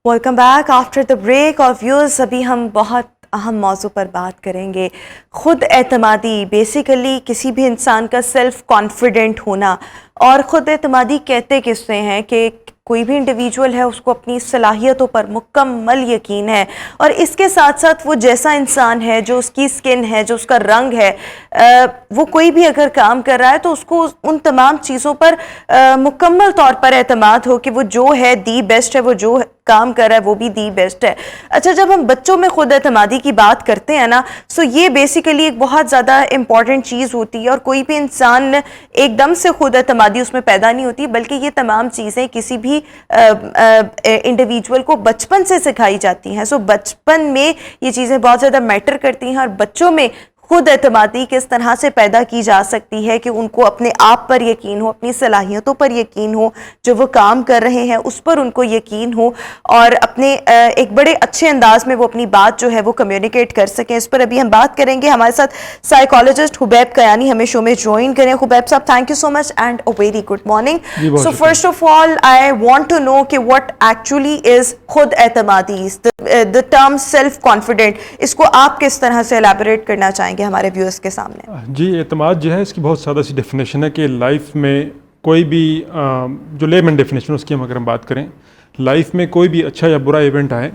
Welcome back after the break. اور viewers ابھی ہم بہت اہم موضوع پر بات کریں گے. خود اعتمادی بیسیکلی کسی بھی انسان کا سیلف کانفیڈنٹ ہونا. اور خود اعتمادی کہتے کس سے ہیں کہ کوئی بھی انڈیویجول ہے اس کو اپنی صلاحیتوں پر مکمل یقین ہے, اور اس کے ساتھ ساتھ وہ جیسا انسان ہے, جو اس کی سکن ہے, جو اس کا رنگ ہے, وہ کوئی بھی اگر کام کر رہا ہے تو اس کو ان تمام چیزوں پر مکمل طور پر اعتماد ہو کہ وہ جو ہے دی بیسٹ ہے, وہ جو کام کر رہا ہے وہ بھی دی بیسٹ ہے. اچھا, جب ہم بچوں میں خود اعتمادی کی بات کرتے ہیں نا, سو یہ بیسیکلی ایک بہت زیادہ امپورٹنٹ چیز ہوتی ہے, اور کوئی بھی انسان ایک دم سے خود اعتمادی اس میں پیدا نہیں ہوتی, بلکہ یہ تمام چیزیں کسی بھی انڈیویجول کو بچپن سے سکھائی جاتی ہیں. سو بچپن میں یہ چیزیں بہت زیادہ میٹر کرتی ہیں, اور بچوں میں خود اعتمادی کس طرح سے پیدا کی جا سکتی ہے کہ ان کو اپنے آپ پر یقین ہو, اپنی صلاحیتوں پر یقین ہو, جو وہ کام کر رہے ہیں اس پر ان کو یقین ہو, اور اپنے ایک بڑے اچھے انداز میں وہ اپنی بات جو ہے وہ کمیونیکیٹ کر سکیں. اس پر ابھی ہم بات کریں گے. ہمارے ساتھ سائیکالوجسٹ حبیب کیانی ہمیں شو میں جوائن کریں. حبیب صاحب, thank you so much and a very good morning. So first of all I want to know کہ واٹ ایکچولی از خود اعتمادی, the term self confident, اس کو آپ کس طرح سے الیبوریٹ کرنا چاہیں گے ہمارے ویورز کے سامنے؟ جی, اعتماد جو ہے اس کی بہت سادہ سی ڈیفینیشن ہے کہ لائف میں کوئی بھی جو لیمن ڈیفینیشن اس کی ہم اگر ہم بات کریں, لائف میں کوئی بھی اچھا یا برا ایونٹ آئے,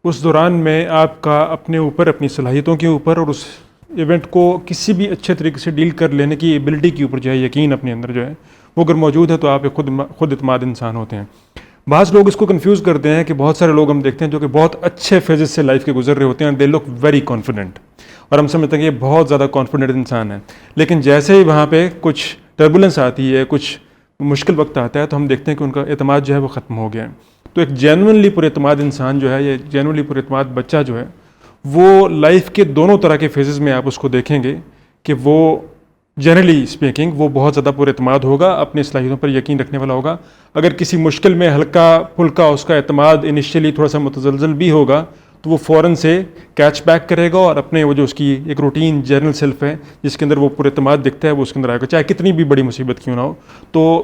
اس دوران میں آپ کا اپنے اوپر, اپنی صلاحیتوں کے اوپر, اور اس ایونٹ کو کسی بھی اچھے طریقے سے ڈیل کر لینے کی ایبلٹی کے اوپر جو ہے یقین اپنے اندر جو ہے وہ اگر موجود ہے تو آپ ایک خود اعتماد انسان ہوتے ہیں. بعض لوگ اس کو کنفیوز کرتے ہیں کہ بہت سارے لوگ ہم دیکھتے ہیں جو کہ بہت اچھے فیزز سے لائف کے گزر رہے ہوتے ہیں, دے لک ویری کانفیڈنٹ, اور ہم سمجھتے ہیں کہ یہ بہت زیادہ کانفیڈنٹ انسان ہے. لیکن جیسے ہی وہاں پہ کچھ ٹربولنس آتی ہے, کچھ مشکل وقت آتا ہے, تو ہم دیکھتے ہیں کہ ان کا اعتماد جو ہے وہ ختم ہو گیا ہے. تو ایک جینوئنلی پر اعتماد انسان جو ہے, یہ جینوئنلی پر اعتماد بچہ جو ہے, وہ لائف کے دونوں طرح کے فیزز میں آپ اس کو دیکھیں گے کہ وہ جنرلی اسپیکنگ وہ بہت زیادہ پر اعتماد ہوگا, اپنی صلاحیتوں پر یقین رکھنے والا ہوگا. اگر کسی مشکل میں ہلکا پھلکا اس کا اعتماد انیشیلی تھوڑا سا متزلزل بھی ہوگا تو وہ فوراً سے کیچ بیک کرے گا, اور اپنے وہ جو اس کی ایک روٹین جنرل سیلف ہے جس کے اندر وہ پر اعتماد دکھتا ہے وہ اس کے اندر آئے گا, چاہے کتنی بھی بڑی مصیبت کیوں نہ ہو. تو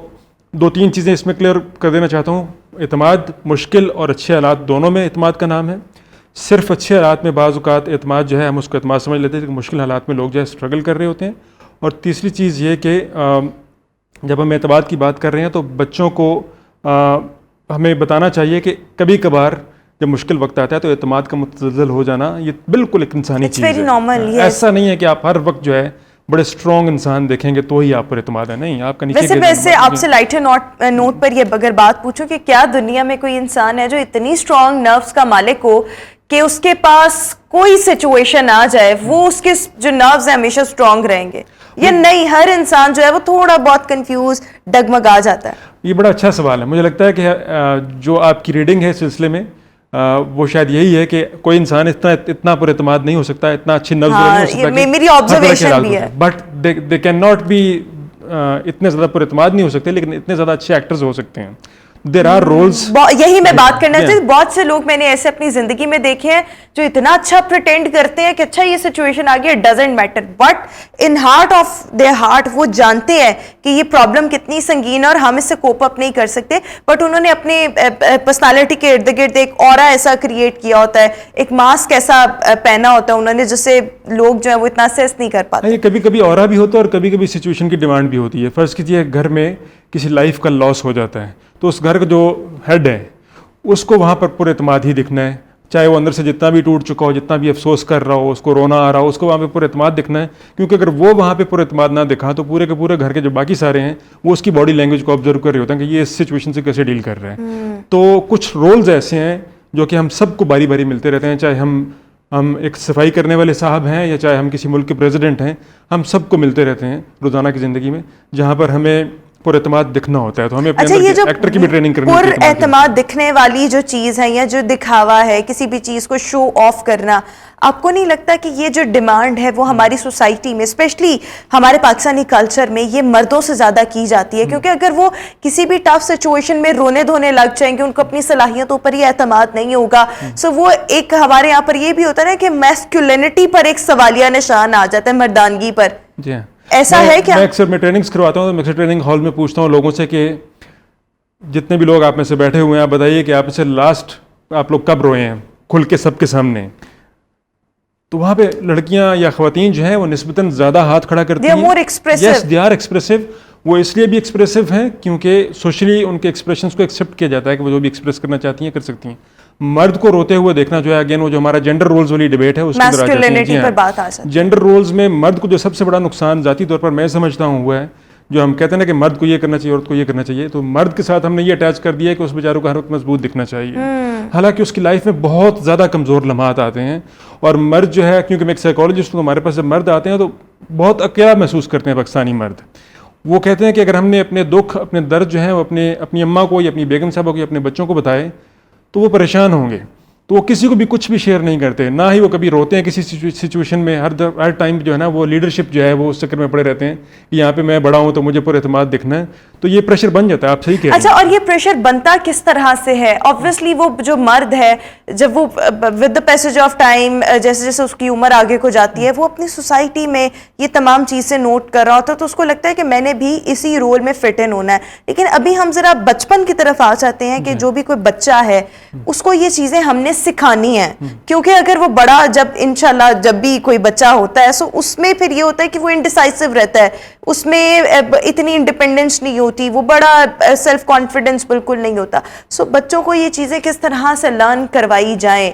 دو تین چیزیں اس میں کلیئر کر دینا چاہتا ہوں. اعتماد مشکل اور اچھے حالات دونوں میں اعتماد کا نام ہے. صرف اچھے حالات میں بعض اوقات اعتماد جو ہے ہم اس کو اعتماد سمجھ لیتے ہیں, لیکن مشکل حالات میں لوگ جو ہے اسٹرگل کر رہے ہوتے ہیں. اور تیسری چیز یہ کہ جب ہم اعتماد کی بات کر رہے ہیں تو بچوں کو ہمیں بتانا چاہیے کہ کبھی کبھار جب مشکل وقت آتا ہے تو اعتماد کا متزلزل ہو جانا یہ بالکل ایک انسانی چیز ہے. ایسا نہیں ہے کہ آپ ہر وقت جو ہے بڑے اسٹرانگ انسان دیکھیں گے تو ہی آپ پر اعتماد ہے, نہیں, آپ کا نیچے. ویسے آپ سے لائٹر نوٹ پر یہ اگر بات پوچھوں کہ کیا دنیا میں کوئی انسان ہے جو اتنی اسٹرانگ نروز کا مالک ہو کہ اس کے پاس کوئی سچویشن آ جائے وہ اس کے جو نروز ہیں ہمیشہ اسٹرانگ رہیں گے, یا نہیں ہر انسان جو ہے وہ تھوڑا بہت کنفیوز ڈگمگا جاتا ہے؟ یہ بڑا اچھا سوال ہے. مجھے لگتا ہے کہ جو آپ کی ریڈنگ ہے اس سلسلے میں وہ شاید یہی ہے کہ کوئی انسان اتنا پر اعتماد نہیں ہو سکتا, اتنا اچھی نفس نہیں ہو سکتا, میری آبزرویشن بھی ہے, but they can not be اتنے زیادہ پر اعتماد نہیں ہو سکتے, لیکن اتنے زیادہ اچھے ایکٹرز ہو سکتے ہیں. There are roles. یہی میں بات کرنا چاہتی ہوں. بہت سے لوگ میں نے ایسے اپنی زندگی میں دیکھے ہیں جو اتنا اچھا پریٹینڈ کرتے ہیں کہ اچھا یہ سچویشن آ گئی, doesn't matter, but in heart of their heart وہ جانتے ہیں کہ یہ پرابلم کتنی سنگین ہے اور ہم اس سے کوپ اپ نہیں کر سکتے, بٹ انہوں نے اپنے پرسنالٹی کے ارد گرد ایک اورا ایسا کریٹ کیا ہوتا ہے, ایک ماسک ایسا پہنا ہوتا ہے انہوں نے, جس سے لوگ جو ہے وہ اتنا سیس نہیں کر پاتے. کبھی کبھی اورا بھی ہوتا ہے اور کبھی کبھی سچویشن کی ڈیمانڈ بھی ہوتی ہے. فرض کیجیے گھر میں کسی لائف کا لاس ہو جاتا ہے تو اس گھر کا جو ہیڈ ہے اس کو وہاں پر پر اعتماد ہی دکھنا ہے, چاہے وہ اندر سے جتنا بھی ٹوٹ چکا ہو, جتنا بھی افسوس کر رہا ہو, اس کو رونا آ رہا ہو, اس کو وہاں پہ پر اعتماد دکھنا ہے. کیونکہ اگر وہ وہاں پہ پر اعتماد نہ دکھا تو پورے کے پورے گھر کے جو باقی سارے ہیں وہ اس کی باڈی لینگویج کو آبزرو کر رہے ہوتے ہیں کہ یہ اس سچویشن سے کیسے ڈیل کر رہے ہیں. تو کچھ رولز ایسے ہیں جو کہ ہم سب کو باری باری ملتے رہتے ہیں, چاہے ہم ایک صفائی کرنے والے صاحب ہیں یا چاہے ہم کسی ملک کے پریزیڈنٹ ہیں, ہم سب کو ملتے رہتے ہیں روزانہ کی زندگی میں جہاں پر ہمیں پر اعتماد دکھنا ہوتا ہے. تو ہمیں اپنے ایکٹر کی بھی ٹریننگ کرنی چاہیے. پر اعتماد دکھنے والی جو چیز ہے یا جو دکھاوا ہے, کسی بھی چیز کو شو آف کرنا, آپ کو نہیں لگتا کہ یہ جو ڈیمانڈ ہے وہ ہماری سوسائٹی میں, اسپیشلی ہمارے پاکستانی کلچر میں, یہ مردوں سے زیادہ کی جاتی ہے؟ کیونکہ اگر وہ کسی بھی ٹف سچویشن میں رونے دھونے لگ جائیں گے, ان کو اپنی صلاحیتوں پر یہ اعتماد نہیں ہوگا, سو وہ ایک ہمارے یہاں پر یہ بھی ہوتا ہے نا کہ میسکولینٹی پر ایک سوالیہ نشان آ جاتا ہے, مردانگی پر. جی ہاں, ایسا ہے کیا؟ میں ٹریننگس کرواتا ہوں تو میں ٹریننگ ہال میں پوچھتا ہوں لوگوں سے کہ جتنے بھی لوگ آپ میں سے بیٹھے ہوئے ہیں آپ بتائیے کہ آپ میں سے لاسٹ آپ لوگ کب روئے ہیں کھل کے سب کے سامنے. تو وہاں پہ لڑکیاں یا خواتین جو ہیں وہ نسبتاً زیادہ ہاتھ کھڑا کرتی ہیں. یس دے آر ایکسپریسو. وہ اس لیے بھی ایکسپریسو ہیں کیونکہ سوشلی ان کے ایکسپریشنس کو ایکسیپٹ کیا جاتا ہے کہ وہ جو بھی ایکسپریس کرنا چاہتی ہیں کر سکتی ہیں. مرد کو روتے ہوئے دیکھنا جو ہے اگین وہ جو ہمارا جینڈر رولز والی ڈبیٹ ہے اس کے اندر آ جاتی ہے. جینڈر رولز میں مرد کو جو سب سے بڑا نقصان ذاتی طور پر میں سمجھتا ہوں ہوا ہے جو ہم کہتے ہیں نا کہ مرد کو یہ کرنا چاہیے عورت کو یہ کرنا چاہیے, تو مرد کے ساتھ ہم نے یہ اٹیچ کر دیا ہے کہ اس بیچاروں کو ہر وقت مضبوط دکھنا چاہیے, حالانکہ اس کی لائف میں بہت زیادہ کمزور لمحات آتے ہیں. اور مرد جو ہے کیونکہ میں ایک سائیکالوجسٹ ہوں, ہمارے پاس جب مرد آتے ہیں تو بہت اکیلا محسوس کرتے ہیں پاکستانی مرد. وہ کہتے ہیں کہ اگر ہم نے اپنے دکھ اپنے درد جو ہیں وہ اپنی اماں کو یا اپنی بیگم صاحبہ کو یا اپنے بچوں کو بتائے تو وہ پریشان ہوں گے, تو وہ کسی کو بھی کچھ بھی شیئر نہیں کرتے, نہ ہی وہ کبھی روتے ہیں کسی سچویشن میں. ہر ٹائم جو ہے نا وہ لیڈرشپ جو ہے وہ اس چکر میں پڑے رہتے ہیں کہ یہاں پہ میں بڑا ہوں تو مجھے پر اعتماد دکھنا ہے, تو یہ پریشر بن جاتا ہے. آپ صحیح کہہ رہے ہیں. اچھا, اور یہ پریشر بنتا کس طرح سے ہے؟ آبویسلی وہ جو مرد ہے جب وہ with the passage of time جیسے جیسے اس کی عمر آگے کو جاتی ہے وہ اپنی سوسائٹی میں یہ تمام چیزیں نوٹ کر رہا ہوتا ہے, تو اس کو لگتا ہے کہ میں نے بھی اسی رول میں فٹ ان ہونا ہے. لیکن ابھی ہم ذرا بچپن کی طرف آ جاتے ہیں کہ جو بھی کوئی بچہ ہے اس کو یہ چیزیں ہم نے سکھانی ہیں, کیونکہ اگر وہ بڑا جب انشاءاللہ جب بھی کوئی بچہ ہوتا ہے سو اس میں پھر یہ ہوتا ہے کہ وہ انڈیسائسو رہتا ہے, اس میں اتنی انڈیپینڈنس نہیں ہوتی, وہ بڑا سیلف کانفیڈنس بالکل نہیں ہوتا. سو بچوں کو یہ چیزیں کس طرح سے لرن کروائی جائیں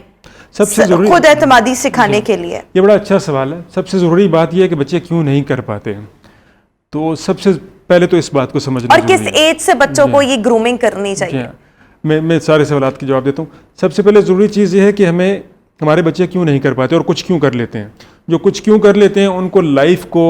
سب سے ضروری خود اعتمادی سکھانے کے لیے؟ یہ بڑا اچھا سوال ہے. سب سے ضروری بات یہ ہے کہ بچے کیوں نہیں کر پاتے ہیں, تو سب سے پہلے تو اس بات کو سمجھنا اور کس ایج سے بچوں کو یہ گرومنگ کرنی چاہیے. میں سارے سوالات کی جواب دیتا ہوں. سب سے پہلے ضروری چیز یہ ہے کہ ہمارے بچے کیوں نہیں کر پاتے اور کچھ کیوں کر لیتے ہیں. جو کچھ کیوں کر لیتے ہیں ان کو لائف کو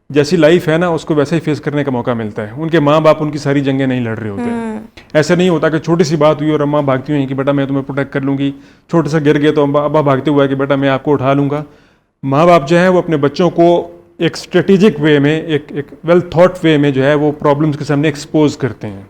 جیسی لائف ہے نا اس کو ویسا ہی فیس کرنے کا موقع ملتا ہے. ان کے ماں باپ ان کی ساری جنگیں نہیں لڑ رہے ہوتے ہیں. ایسا نہیں ہوتا کہ چھوٹی سی بات ہوئی اور اماں بھاگتی ہوئی کہ بیٹا میں تمہیں پروٹیکٹ کر لوں گی, چھوٹے سا گر گئے تو ابا بھاگتے ہوا کہ بیٹا میں آپ کو اٹھا لوں گا. ماں باپ جو ہے وہ اپنے بچوں کو ایک اسٹریٹجک وے میں ایک ویل تھاٹ وے میں جو ہے وہ پرابلمس کے سامنے ایکسپوز کرتے ہیں.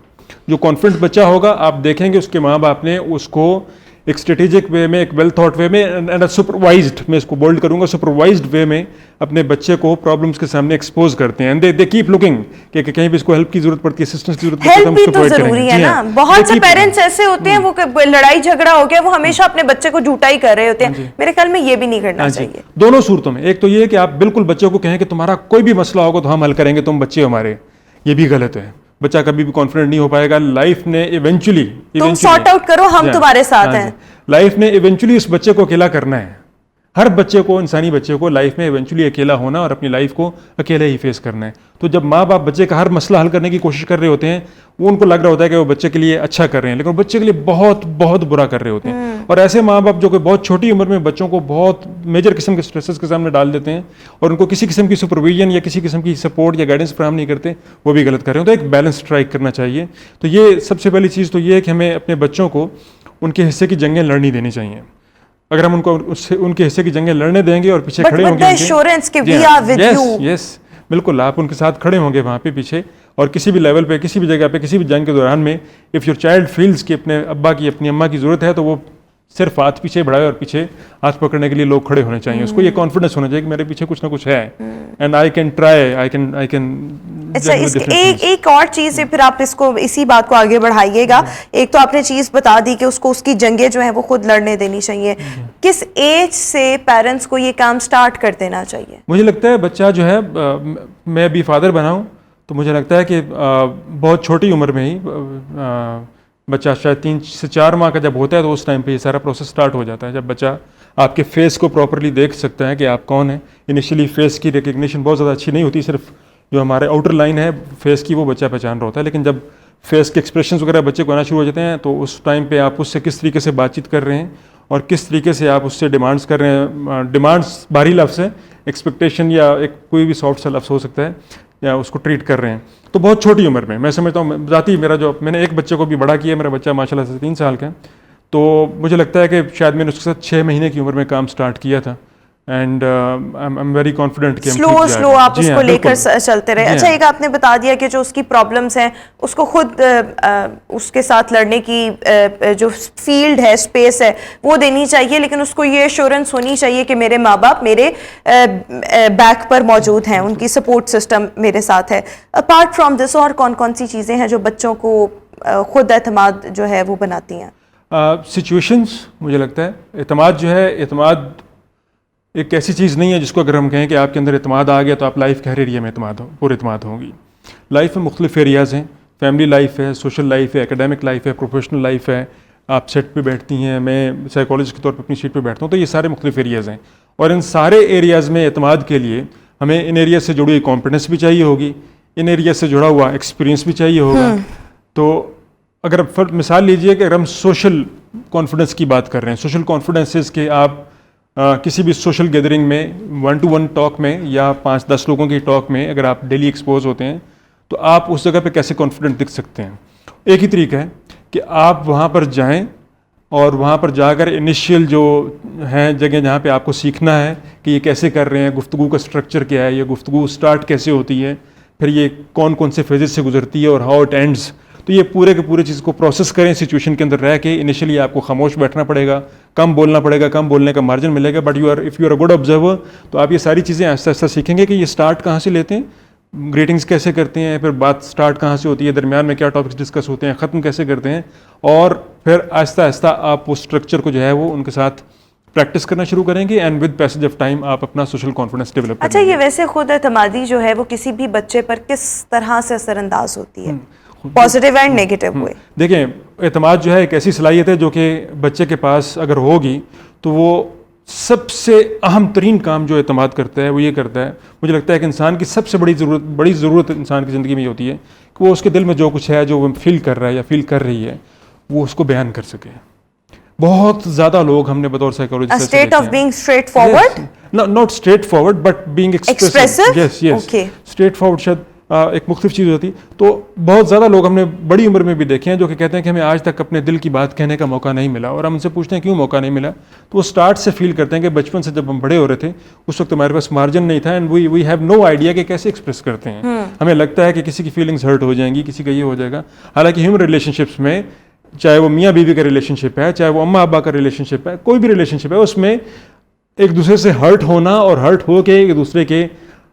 جو کانفیڈنٹ بچہ ہوگا آپ دیکھیں گے اس کے ماں باپ نے اس کو ایک اسٹریٹجک وے میں ایک ویل تھاٹ وے میں اینڈ سپروائزڈ, میں اس کو بولڈ کروں گا, سپروائزڈ وے میں اپنے بچے کو پرابلمس کے سامنے ایکسپوز کرتے ہیں. دے کیپ لوکنگ کہ کہیں بھی اس کو ہیلپ کی ضرورت پڑتی ہے, اسسٹنس کی ضرورت پڑتی ہے, ہم اس کو پرووائڈ کریں گے. ضروری ہے نا. بہت سے پیرنٹس ایسے ہوتے ہیں وہ لڑائی جھگڑا ہو گیا وہ ہمیشہ اپنے بچے کو جھوٹا ہی کر رہے ہوتے ہیں. میرے خیال میں یہ بھی نہیں کرنا چاہیے. دونوں صورتوں میں, ایک تو یہ کہ آپ بالکل بچوں کو کہیں کہ تمہارا کوئی بھی مسئلہ ہوگا تو ہم حل کریں گے, تم بچے ہمارے, یہ بھی غلط ہے. بچہ کبھی بھی کانفیڈنٹ نہیں ہو پائے گا. لائف نے ایونچولی تم سارٹ آؤٹ کرو, ہم تمہارے ساتھ ہیں. لائف نے ایونچولی اس بچے کو اکیلا کرنا ہے. ہر بچے کو, انسانی بچے کو لائف میں ایونچولی اکیلا ہونا اور اپنی لائف کو اکیلے ہی فیس کرنا ہے. تو جب ماں باپ بچے کا ہر مسئلہ حل کرنے کی کوشش کر رہے ہوتے ہیں وہ ان کو لگ رہا ہوتا ہے کہ وہ بچے کے لیے اچھا کر رہے ہیں, لیکن وہ بچے کے لیے بہت بہت برا کر رہے ہوتے ہیں. اور ایسے ماں باپ جو کہ بہت چھوٹی عمر میں بچوں کو بہت میجر قسم کے اسٹریسز کے سامنے ڈال دیتے ہیں اور ان کو کسی قسم کی سپرویژن یا کسی قسم کی سپورٹ یا گائیڈنس فراہم نہیں کرتے, وہ بھی غلط کر رہے ہیں. تو ایک بیلنس اسٹرائک کرنا چاہیے. تو یہ سب سے پہلی چیز تو یہ ہے کہ ہمیں اپنے بچوں کو ان کے حصے کی جنگیں لڑنی دینی چاہیے. اگر ہم ان کو ان کے حصے کی جنگیں لڑنے دیں گے اور پیچھے کھڑے ہوں گے, یس بالکل آپ ان کے ساتھ کھڑے ہوں گے وہاں پہ پیچھے, اور کسی بھی لیول پہ کسی بھی جگہ پہ کسی بھی جنگ کے دوران میں اف یور چائلڈ فیلز کہ اپنے ابا کی اپنی اماں کی ضرورت ہے تو وہ صرف ہاتھ پیچھے بڑھائے اور پیچھے ہاتھ پکڑنے کے لیے لوگ کھڑے ہونے چاہیے. اس کو یہ کانفیڈنس ہونا چاہیے کہ میرے پیچھے کچھ نہ کچھ ہے and I can try, I can. اچھا, ایک اور چیز ہے پھر آپ اس کو اسی بات کو آگے بڑھائیے گا. ایک تو آپ نے چیز بتا دی کہ اس کو اس کی جنگیں جو ہیں وہ خود لڑنے دینی چاہیے. کس ایج سے پیرنٹس کو یہ کام سٹارٹ کر دینا چاہیے؟ مجھے لگتا ہے بچہ جو ہے, میں ابھی فادر بنا ہوں تو مجھے لگتا ہے کہ بہت چھوٹی عمر میں ہی بچہ شاید 3 سے 4 ماہ کا جب ہوتا ہے تو اس ٹائم پہ یہ سارا پروسیس سٹارٹ ہو جاتا ہے. جب بچہ آپ کے فیس کو پراپرلی دیکھ سکتا ہے کہ آپ کون ہیں. انیشلی فیس کی ریکگنیشن بہت زیادہ اچھی نہیں ہوتی, صرف جو ہمارے آؤٹر لائن ہے فیس کی وہ بچہ پہچان رہا ہوتا ہے. لیکن جب فیس کے ایکسپریشنز وغیرہ بچے کو آنا شروع ہو جاتے ہیں تو اس ٹائم پہ آپ اس سے کس طریقے سے بات چیت کر رہے ہیں اور کس طریقے سے آپ اس سے ڈیمانڈس کر رہے ہیں. ڈیمانڈس بھاری لفظ ہے, ایکسپیکٹیشن یا ایک کوئی بھی سافٹ سا لفظ ہو سکتا ہے, یا اس کو ٹریٹ کر رہے ہیں. تو بہت چھوٹی عمر میں سمجھتا ہوں ذاتی میرا جو میں نے ایک بچے کو بھی بڑا کیا, میرا بچہ ماشاء اللہ سے 3 سال کا ہے, تو مجھے لگتا ہے کہ شاید میں نے اس کے ساتھ 6 مہینے کی عمر میں کام سٹارٹ کیا تھا. And I am very confident کہ سلو آپ اس کو لے کر چلتے رہے. اچھا ایک آپ نے بتا دیا کہ جو اس کی پرابلمس ہیں اس کو خود اس کے ساتھ لڑنے کی جو فیلڈ ہے اسپیس ہے وہ دینی چاہیے, لیکن اس کو یہ ایشورنس ہونی چاہیے کہ میرے ماں باپ میرے بیک پر موجود ہیں, ان کی سپورٹ سسٹم میرے ساتھ ہے. اپارٹ فرام دس اور کون کون سی چیزیں ہیں جو بچوں کو خود اعتماد جو ہے وہ بناتی ہیں؟ سچویشنس مجھے لگتا ہے اعتماد جو ہے, اعتماد ایک ایسی چیز نہیں ہے جس کو اگر ہم کہیں کہ آپ کے اندر اعتماد آ گیا تو آپ لائف کے ہر ایریا میں پر اعتماد ہوں گی. لائف میں مختلف ایریاز ہیں, فیملی لائف ہے, سوشل لائف ہے, اکیڈیمک لائف ہے, پروفیشنل لائف ہے. آپ سیٹ پہ بیٹھتی ہیں, میں سائیکالوجسٹ کے طور پہ اپنی سیٹ پہ بیٹھتا ہوں, تو یہ سارے مختلف ایریاز ہیں, اور ان سارے ایریاز میں اعتماد کے لیے ہمیں ان ایریاز سے جڑی ہوئی کانفیڈنس بھی چاہیے ہوگی, ان ایریاز سے جڑا ہوا ایکسپیرینس بھی چاہیے ہوگا. تو اگر مثال لیجئے کہ اگر ہم سوشل کانفیڈنس کی بات کر رہے ہیں, سوشل کانفیڈنس کہ آپ کسی بھی سوشل گیدرنگ میں 1-to-1 ٹاک میں یا 5-10 لوگوں کی ٹاک میں اگر آپ ڈیلی ایکسپوز ہوتے ہیں تو آپ اس جگہ پہ کیسے کانفیڈنٹ دکھ سکتے ہیں. ایک ہی طریقہ ہے کہ آپ وہاں پر جائیں اور وہاں پر جا کر انیشیل جو ہیں جگہ جہاں پہ آپ کو سیکھنا ہے کہ یہ کیسے کر رہے ہیں, گفتگو کا سٹرکچر کیا ہے, یہ گفتگو سٹارٹ کیسے ہوتی ہے, پھر یہ کون کون سے فیزز سے گزرتی ہے اور ہاؤ اٹ اینڈز, تو یہ پورے کے پورے چیز کو پروسیس کریں سچویشن کے اندر رہ کے. انیشلی آپ کو خاموش بیٹھنا پڑے گا, کم بولنا پڑے گا, کم بولنے کا مارجن ملے گا, but if you are a good observer تو آپ یہ ساری چیزیں آہستہ آہستہ سیکھیں گے کہ یہ اسٹارٹ کہاں سے لیتے ہیں, گریٹنگس کیسے کرتے ہیں, پھر بات اسٹارٹ کہاں سے ہوتی ہے, درمیان میں کیا ٹاپکس ڈسکس ہوتے ہیں, ختم کیسے کرتے ہیں, اور پھر آہستہ آہستہ آپ اس اسٹرکچر کو جو ہے وہ ان کے ساتھ پریکٹس کرنا شروع کریں گے, and with passage of time آپ اپنا سوشل کانفیڈنس ڈیولپ کریں گے. اچھا یہ ویسے خود اعتمادی جو ہے وہ کسی بھی بچے پر کس طرح سے اثر انداز ہوتی ہے, پازیٹیو اینڈ نیگیٹو ہوئے؟ دیکھیں اعتماد جو ہے ایک ایسی صلاحیت ہے جو کہ بچے کے پاس اگر ہوگی تو وہ سب سے اہم ترین کام جو اعتماد کرتا ہے وہ یہ کرتا ہے, مجھے لگتا ہے کہ انسان کی سب سے بڑی ضرورت انسان کی زندگی میں یہ ہوتی ہے کہ وہ اس کے دل میں جو کچھ ہے, جو وہ فیل کر رہا ہے یا فیل کر رہی ہے, وہ اس کو بیان کر سکے. بہت زیادہ لوگ ہم نے بطور psychologist state of being straight forward, not straight forward but being expressive. Yes straight forward شاید ایک مختلف چیز ہوتی. تو بہت زیادہ لوگ ہم نے بڑی عمر میں بھی دیکھے ہیں جو کہ کہتے ہیں کہ ہمیں آج تک اپنے دل کی بات کہنے کا موقع نہیں ملا, اور ہم ان سے پوچھتے ہیں کیوں موقع نہیں ملا, تو وہ اسٹارٹ سے فیل کرتے ہیں کہ بچپن سے جب ہم بڑے ہو رہے تھے اس وقت ہمارے پاس مارجن نہیں تھا, and we have no idea کہ کیسے ایکسپریس کرتے ہیں. ہمیں لگتا ہے کہ کسی کی فیلنگس ہرٹ ہو جائیں گی, کسی کا یہ ہو جائے گا. حالانکہ ہیومن ریلیشن شپس میں چاہے وہ میاں بیوی کا ریلیشن شپ ہے, چاہے وہ اماں ابا کا ریلیشن شپ ہے, کوئی بھی ریلیشن شپ ہے, اس میں ایک دوسرے سے ہرٹ ہونا اور ہرٹ ہو کے ایک دوسرے کے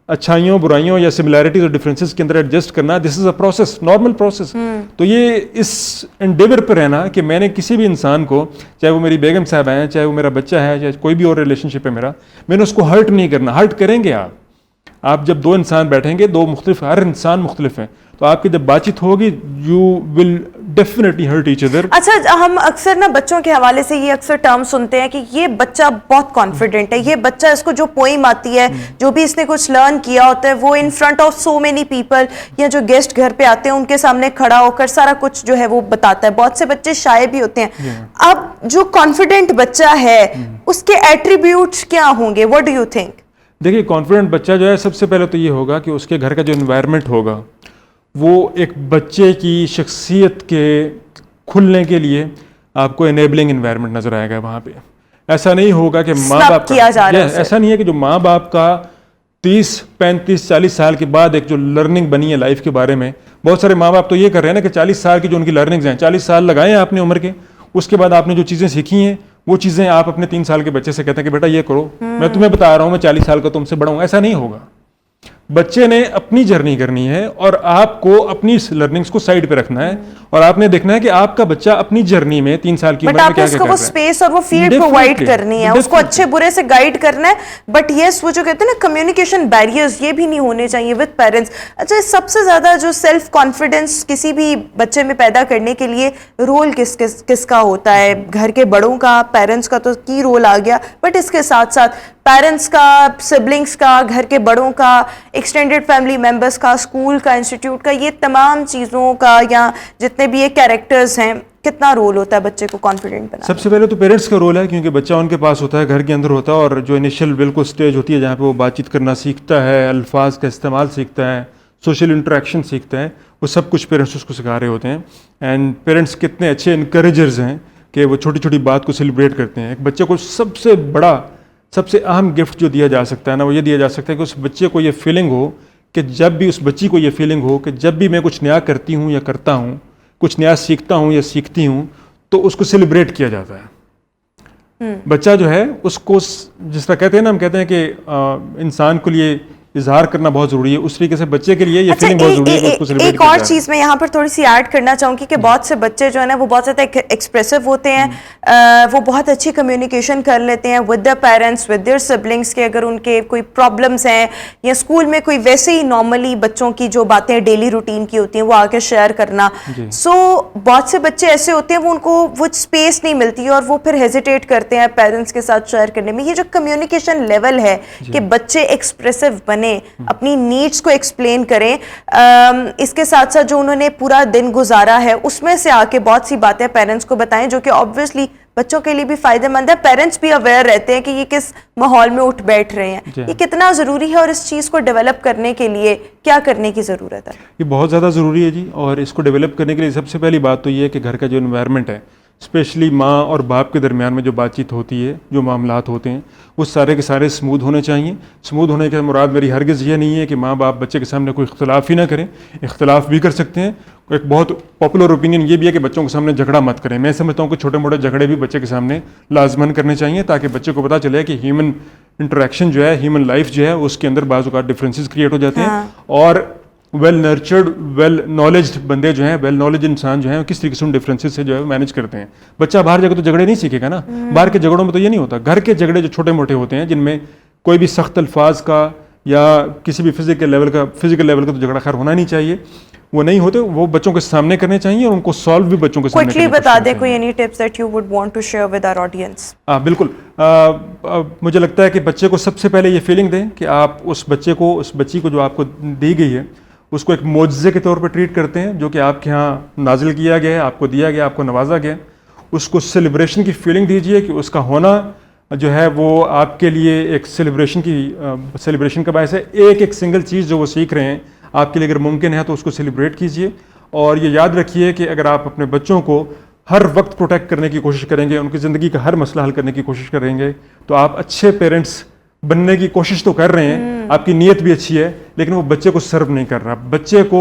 اچھائیوں برائیوں یا سملیرٹیز اور ڈفرینسز کے اندر ایڈجسٹ کرنا, دس از اے پروسیس, نارمل پروسیس. تو یہ اس انڈیور پہ رہنا کہ میں نے کسی بھی انسان کو, چاہے وہ میری بیگم صاحب ہیں, چاہے وہ میرا بچہ ہے, چاہے کوئی بھی اور ریلیشن شپ ہے میرا, میں نے اس کو ہرٹ نہیں کرنا. ہرٹ کریں گے آپ جب دو انسان بیٹھیں گے, دو مختلف, ہر انسان مختلف ہیں, تو آپ کی جب بات چیت ہوگی you will definitely hurt each other. اچھا ہم اکثر نا بچوں کے حوالے سے یہ اکثر ٹرم سنتے ہیں کہ یہ بچہ بہت کانفیڈنٹ ہے, یہ بچہ اس کو جو پوئم آتی ہے, جو بھی اس نے کچھ لرن کیا ہوتا ہے, وہ in front of so many people یا جو گیسٹ گھر پہ آتے ہیں ان کے سامنے کھڑا ہو کر سارا کچھ جو ہے وہ بتاتا ہے. بہت سے بچے شائع بھی ہوتے ہیں. اب جو کانفیڈنٹ بچہ ہے اس کے ایٹریبیوٹس کیا ہوں گے, واٹ ڈو یو تھنک؟ دیکھیے کانفیڈنٹ بچہ جو ہے سب سے پہلے تو یہ ہوگا کہ اس کے گھر کا جو انوائرمنٹ ہوگا وہ ایک بچے کی شخصیت کے کھلنے کے لیے آپ کو انیبلنگ انوائرمنٹ نظر آئے گا وہاں پہ. ایسا نہیں ہوگا کہ ماں باپ کا, ایسا نہیں ہے کہ جو ماں باپ کا 30 35 40 سال کے بعد ایک جو لرننگ بنی ہے لائف کے بارے میں, بہت سارے ماں باپ تو یہ کر رہے ہیں نا کہ 40 سال کی جو ان کی لرننگز ہیں, 40 سال لگائے ہیں آپ نے عمر کے, اس کے بعد آپ نے جو چیزیں سیکھی ہیں وہ چیزیں آپ اپنے 3 سال کے بچے سے کہتے ہیں کہ بیٹا یہ کرو, میں تمہیں بتا رہا ہوں میں 40 سال کا تم سے بڑا ہوں. ایسا نہیں ہوگا. بچے نے اپنی جرنی کرنی ہے اور آپ کو اپنی لرننگز کو سائڈ پہ رکھنا ہے, اور آپ نے دیکھنا ہے کہ آپ کا بچہ اپنی جرنی میں 3 سال کی عمر میں کیا کیا کر رہا ہے. بٹ آپ کو وہ اسپیس اور وہ فیلڈ پرووائڈ کرنی ہے, اس کو اچھے برے سے گائیڈ کرنا ہے. بٹ یس وہ جو کہتے ہیں نا کمیونیکیشن بیریئرز, یہ بھی نہیں ہونے چاہیے وتھ پیرنٹس. اچھا سب سے زیادہ جو سیلف کانفیڈنس کسی بھی بچے میں پیدا کرنے کے لیے رول کس کا ہوتا ہے؟ گھر کے بڑوں کا, پیرنٹس کا تو کی رول آ گیا, بٹ اس کے ساتھ ساتھ پیرنٹس کا, سبلنگس کا, گھر کے بڑوں کا, ایکسٹینڈیڈ فیملی ممبرس کا, اسکول کا, انسٹیٹیوٹ کا, یہ تمام چیزوں کا یا جتنے بھی یہ کیریکٹرز ہیں, کتنا رول ہوتا ہے بچے کو کانفیڈنٹ بنانے؟ سب سے پہلے تو پیرنٹس کا رول ہے, کیونکہ بچہ ان کے پاس ہوتا ہے, گھر کے اندر ہوتا ہے, اور جو انیشیل بالکل اسٹیج ہوتی ہے جہاں پہ وہ بات چیت کرنا سیکھتا ہے, الفاظ کا استعمال سیکھتا ہے, سوشل انٹریکشن سیکھتا ہے, وہ سب کچھ پیرنٹس اس کو سکھا رہے ہوتے ہیں. اینڈ پیرنٹس کتنے اچھے انکریجرز ہیں کہ وہ چھوٹی چھوٹی بات کو سیلیبریٹ کرتے ہیں. ایک بچے کو سب سے بڑا سب سے اہم گفٹ جو دیا جا سکتا ہے نا وہ یہ دیا جا سکتا ہے کہ اس بچے کو یہ فیلنگ ہو کہ جب بھی اس بچی کو یہ فیلنگ ہو کہ جب بھی میں کچھ نیا کرتی ہوں یا کرتا ہوں, کچھ نیا سیکھتا ہوں یا سیکھتی ہوں, تو اس کو سیلیبریٹ کیا جاتا ہے. بچہ جو ہے اس کو جس طرح کہتے ہیں نا, ہم کہتے ہیں کہ انسان کے لیے اظہار کرنا بہت ضروری ہے, اس طریقے سے بچے کے لیے یہ فیلنگ بہت ضروری ہے کہ اس کو سیلیبریٹ ایک اور چیز میں یہاں پر تھوڑی سی ایڈ کرنا چاہوں گی کہ بہت سے بچے جو ہے نا وہ بہت زیادہ ایکسپریسو ہوتے ہیں, وہ بہت اچھی کمیونیکیشن کر لیتے ہیں with their parents, with their siblings, کہ اگر ان کے کوئی پرابلمس ہیں یا اسکول میں کوئی ویسے ہی نارملی بچوں کی جو باتیں ڈیلی روٹین کی ہوتی ہیں وہ آ کے شیئر کرنا. سو بہت سے بچے ایسے ہوتے ہیں وہ ان کو وہ اسپیس نہیں ملتی اور وہ پھر ہیزیٹیٹ کرتے ہیں پیرنٹس کے ساتھ شیئر کرنے میں. یہ جو کمیونیکیشن لیول ہے کہ بچے ایکسپریسو بنے, اپنی نیڈس کو ایکسپلین کریں, اس کے ساتھ ساتھ جو انہوں نے پورا دن گزارا ہے اس میں سے آ کے بہت سی باتیں پیرنٹس کو بتائیں جو کہ آبویسلی بچوں کے لیے بھی فائدہ مند ہے. پیرنٹس بھی اویئر رہتے ہیں کہ یہ کس ماحول میں اٹھ بیٹھ رہے ہیں, یہ کتنا ضروری ہے اور اس چیز کو ڈیولپ کرنے کے لیے کیا کرنے کی ضرورت ہے. یہ بہت زیادہ ضروری ہے جی, اور اس کو ڈیولپ کرنے کے لیے سب سے پہلی بات تو یہ ہے کہ گھر کا جو انوائرمنٹ ہے, اسپیشلی ماں اور باپ کے درمیان میں جو بات چیت ہوتی ہے, جو معاملات ہوتے ہیں, وہ سارے کے سارے اسموتھ ہونے چاہیے. اسموتھ ہونے کے مراد میری ہرگز یہ نہیں ہے کہ ماں باپ بچے کے سامنے کوئی اختلاف ہی نہ کریں, اختلاف بھی کر سکتے ہیں. ایک بہت پاپولر اوپینین یہ بھی ہے کہ بچوں کے سامنے جھگڑا مت کریں. میں سمجھتا ہوں کہ چھوٹے موٹے جھگڑے بھی بچے کے سامنے لازماً کرنے چاہیے تاکہ بچے کو پتہ چلے کہ ہیومن انٹریکشن جو ہے, ہیومن لائف جو ہے, اس کے اندر بعض اوقات ڈفرینسز کریٹ ہو جاتے ہیں. اور ویل نرچرڈ, ویل نالجڈ بندے جو ہیں, ویل نالج انسان جو ہیں, کس طریقے سے ان ڈفرینسز سے جو ہے مینیج کرتے ہیں. بچہ باہر جا کے تو جھگڑے نہیں سیکھے گا نا, باہر کے جھگڑوں میں تو یہ نہیں ہوتا. گھر کے جھگڑے جو چھوٹے موٹے ہوتے ہیں جن میں کوئی بھی سخت الفاظ کا یا کسی بھی فزیکل لیول کا تو جھگڑا خیر ہونا نہیں چاہیے, وہ نہیں ہوتے, وہ بچوں کے سامنے کرنے چاہیے اور ان کو سالو بھی بچوں کے سامنے کوئکلی بتا دیں کوئی any tips that you would want to share with our audience. بالکل, مجھے لگتا ہے کہ بچے کو سب سے پہلے یہ فیلنگ دیں کہ آپ اس بچے کو, اس بچی کو جو آپ کو دی گئی ہے اس کو ایک معجزے کے طور پر ٹریٹ کرتے ہیں جو کہ آپ کے ہاں نازل کیا گیا ہے, آپ کو دیا گیا, آپ کو نوازا گیا. اس کو سیلیبریشن کی فیلنگ دیجیے کہ اس کا ہونا جو ہے وہ آپ کے لیے ایک سیلیبریشن کا باعث ہے. ایک سنگل چیز جو وہ سیکھ رہے ہیں آپ کے لیے اگر ممکن ہے تو اس کو سیلیبریٹ کیجیے. اور یہ یاد رکھیے کہ اگر آپ اپنے بچوں کو ہر وقت پروٹیکٹ کرنے کی کوشش کریں گے, ان کی زندگی کا ہر مسئلہ حل کرنے کی کوشش کریں گے, تو آپ اچھے پیرنٹس بننے کی کوشش تو کر رہے ہیں, آپ کی نیت بھی اچھی ہے, لیکن وہ بچے کو سرو نہیں کر رہا. بچے کو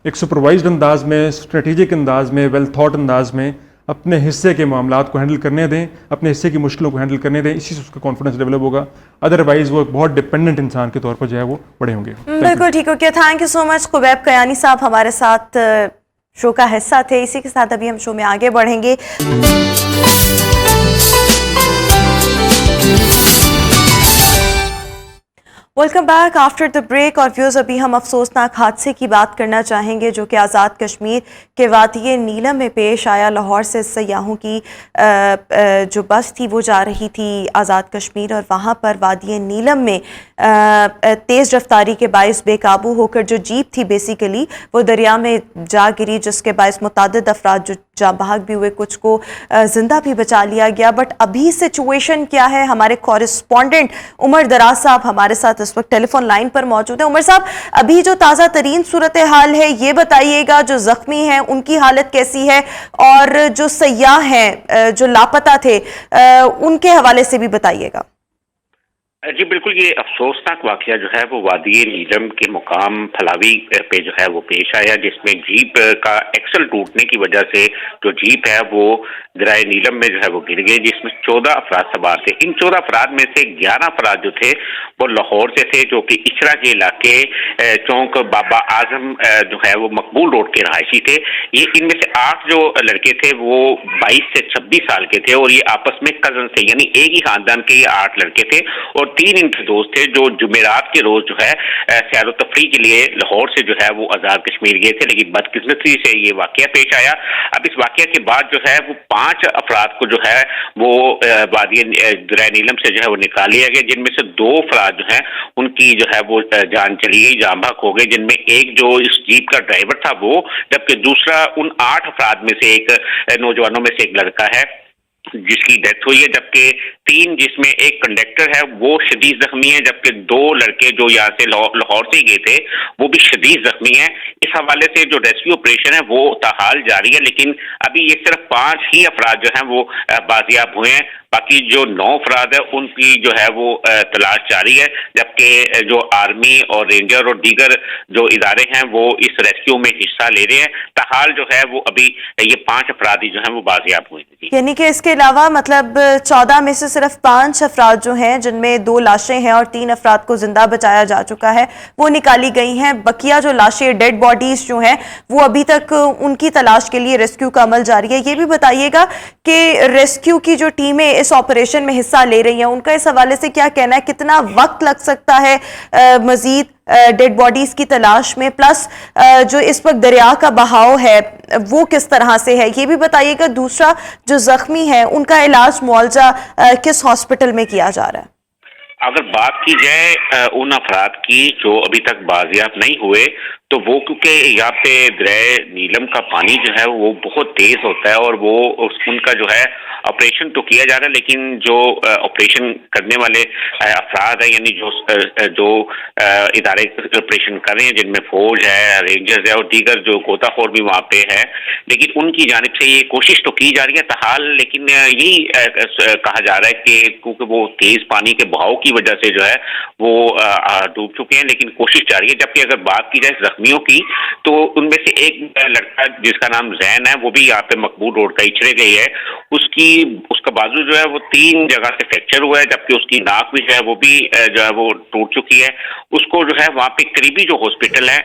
ایک سپروائزڈ انداز میں, اسٹریٹجک انداز میں, ویل تھاٹ انداز میں اپنے حصے کے معاملات کو ہینڈل کرنے دیں, اپنے حصے کی مشکلوں کو ہینڈل کرنے دیں. اسی سے اس کا کانفیڈنس ڈیولپ ہوگا. ادروائز وہ ایک بہت ڈپینڈنٹ انسان کے طور پر جو ہے وہ بڑے ہوں گے. بالکل ٹھیک ہو گیا. تھینک یو سو مچ. قبیب کیانی صاحب ہمارے ساتھ شو کا حصہ تھے. اسی کے ساتھ ابھی ہم شو میں آگے بڑھیں گے. Welcome back after the break. اور ویوز ابھی ہم افسوسناک حادثے کی بات کرنا چاہیں گے جو کہ آزاد کشمیر کے وادی نیلم میں پیش آیا. لاہور سے سیاحوں کی جو بس تھی وہ جا رہی تھی آزاد کشمیر, اور وہاں پر وادی نیلم میں تیز رفتاری کے باعث بے قابو ہو کر جو جیپ تھی بیسیکلی وہ دریا میں جا گری, جس کے باعث متعدد افراد جو جاں بحق بھی ہوئے, کچھ کو زندہ بھی بچا لیا گیا. بٹ ابھی سچویشن کیا ہے؟ ہمارے کورسپونڈنٹ عمر دراز صاحب ہمارے ساتھ اس وقت ٹیلی فون لائن پر موجود ہیں. عمر صاحب, ابھی جو تازہ ترین صورتحال ہے یہ بتائیے گا, جو زخمی ہیں ان کی حالت کیسی ہے, اور جو سیاح ہیں جو لاپتہ تھے ان کے حوالے سے بھی بتائیے گا. جی بالکل, یہ افسوسناک واقعہ جو ہے وہ وادی نیلم کے مقام پھلاوی پہ جو ہے وہ پیش آیا, جس میں جیپ کا ایکسل ٹوٹنے کی وجہ سے جو جیپ ہے وہ درائے نیلم میں جو ہے وہ گر گئی, جس میں 14 افراد سوار تھے. ان 14 افراد میں سے 11 افراد جو تھے وہ لاہور سے تھے, جو کہ اچرا کے علاقے چونک بابا اعظم جو ہے وہ مقبول روڈ کے رہائشی تھے. یہ ان میں سے 8 جو لڑکے تھے وہ 22 سے 26 سال کے تھے, اور یہ آپس میں کزن تھے, یعنی ایک ہی خاندان کے یہ 8 لڑکے تھے. اور 3 ان کے دوست تھے جو جمعرات کے روز جو ہے سیر و تفریح کے لیے لاہور سے جو ہے وہ آزاد کشمیر گئے تھے, لیکن بدقسمتی سے یہ واقعہ پیش آیا. اب اس واقعہ کے بعد جو ہے وہ 5 افراد کو جو ہے وہ وادی دریا نیلم سے جو ہے وہ نکال لیا گیا, جن میں سے 2 افراد جو ہیں ان کی جو ہے وہ جان چلی گئی, جاں بحق ہو گئے, جن میں ایک جو اس جیپ کا ڈرائیور تھا وہ, جبکہ دوسرا ان 8 افراد میں سے ایک نوجوانوں میں سے ایک لڑکا ہے جس کی ڈیتھ ہوئی ہے, جبکہ 3 جس میں ایک کنڈکٹر ہے وہ شدید زخمی ہے, جبکہ 2 لڑکے جو یہاں سے لاہور سے گئے تھے وہ بھی شدید زخمی ہیں. اس حوالے سے جو ریسکیو آپریشن ہے وہ تاحال جاری ہے, لیکن ابھی یہ صرف 5 ہی افراد جو ہیں وہ بازیاب ہوئے ہیں. باقی جو 9 افراد ہیں ان کی جو ہے وہ تلاش جاری ہے، جبکہ جو آرمی اور رینجر اور دیگر جو ادارے ہیں وہ اس ریسکیو میں حصہ لے رہے ہیں. تاحال جو ہے وہ ابھی یہ 5 افراد جو ہیں وہ بازیاب ہوئے ہیں. یعنی کہ اس کے علاوہ مطلب 14 میں سے صرف 5 افراد جو ہیں جن میں 2 لاشیں ہیں اور 3 افراد کو زندہ بچایا جا چکا ہے وہ نکالی گئی ہیں. بقیہ جو لاشیں ڈیڈ باڈیز جو ہیں وہ ابھی تک ان کی تلاش کے لیے ریسکیو کا عمل جاری ہے. یہ بھی بتائیے گا کہ ریسکیو کی جو ٹیمیں اس آپریشن میں حصہ لے رہی ہیں ان کا اس حوالے سے کیا کہنا ہے؟ کتنا وقت لگ سکتا ہے مزید ڈیڈ باڈیز کی تلاش میں، پلس جو اس وقت دریا کا بہاؤ ہے وہ کس طرح سے ہے یہ بھی بتائیے گا. دوسرا جو زخمی ہیں ان کا علاج معالجہ کس ہاسپٹل میں کیا جا رہا ہے؟ اگر بات کی جائے ان افراد کی جو ابھی تک بازیاب نہیں ہوئے تو وہ کیونکہ یہاں پہ دریائے نیلم کا پانی جو ہے وہ بہت تیز ہوتا ہے اور وہ ان کا جو ہے آپریشن تو کیا جا رہا ہے، لیکن جو آپریشن کرنے والے افراد ہیں یعنی جو ادارے آپریشن کر رہے ہیں جن میں فوج ہے، رینجرز ہے اور دیگر جو غوطہ خور بھی وہاں پہ ہے، لیکن ان کی جانب سے یہ کوشش تو کی جا رہی ہے تاحال. لیکن یہی کہا جا رہا ہے کہ کیونکہ وہ تیز پانی کے بہاؤ کی وجہ سے جو ہے وہ ڈوب چکے ہیں، لیکن کوشش جاری ہے. جبکہ اگر بات کی جائے زخمیوں کی تو ان میں سے ایک لڑکا جس کا نام زین ہے وہ بھی یہاں پہ مقبول روڈ کا اچھڑے گئی ہے، اس کا بازو جو ہے وہ 3 جگہ سے فریکچر ہوا ہے، جبکہ اس کی ناک بھی جو ہے وہ بھی جو ہے وہ ٹوٹ چکی ہے. اس کو جو ہے وہاں پہ قریبی جو ہاسپٹل ہے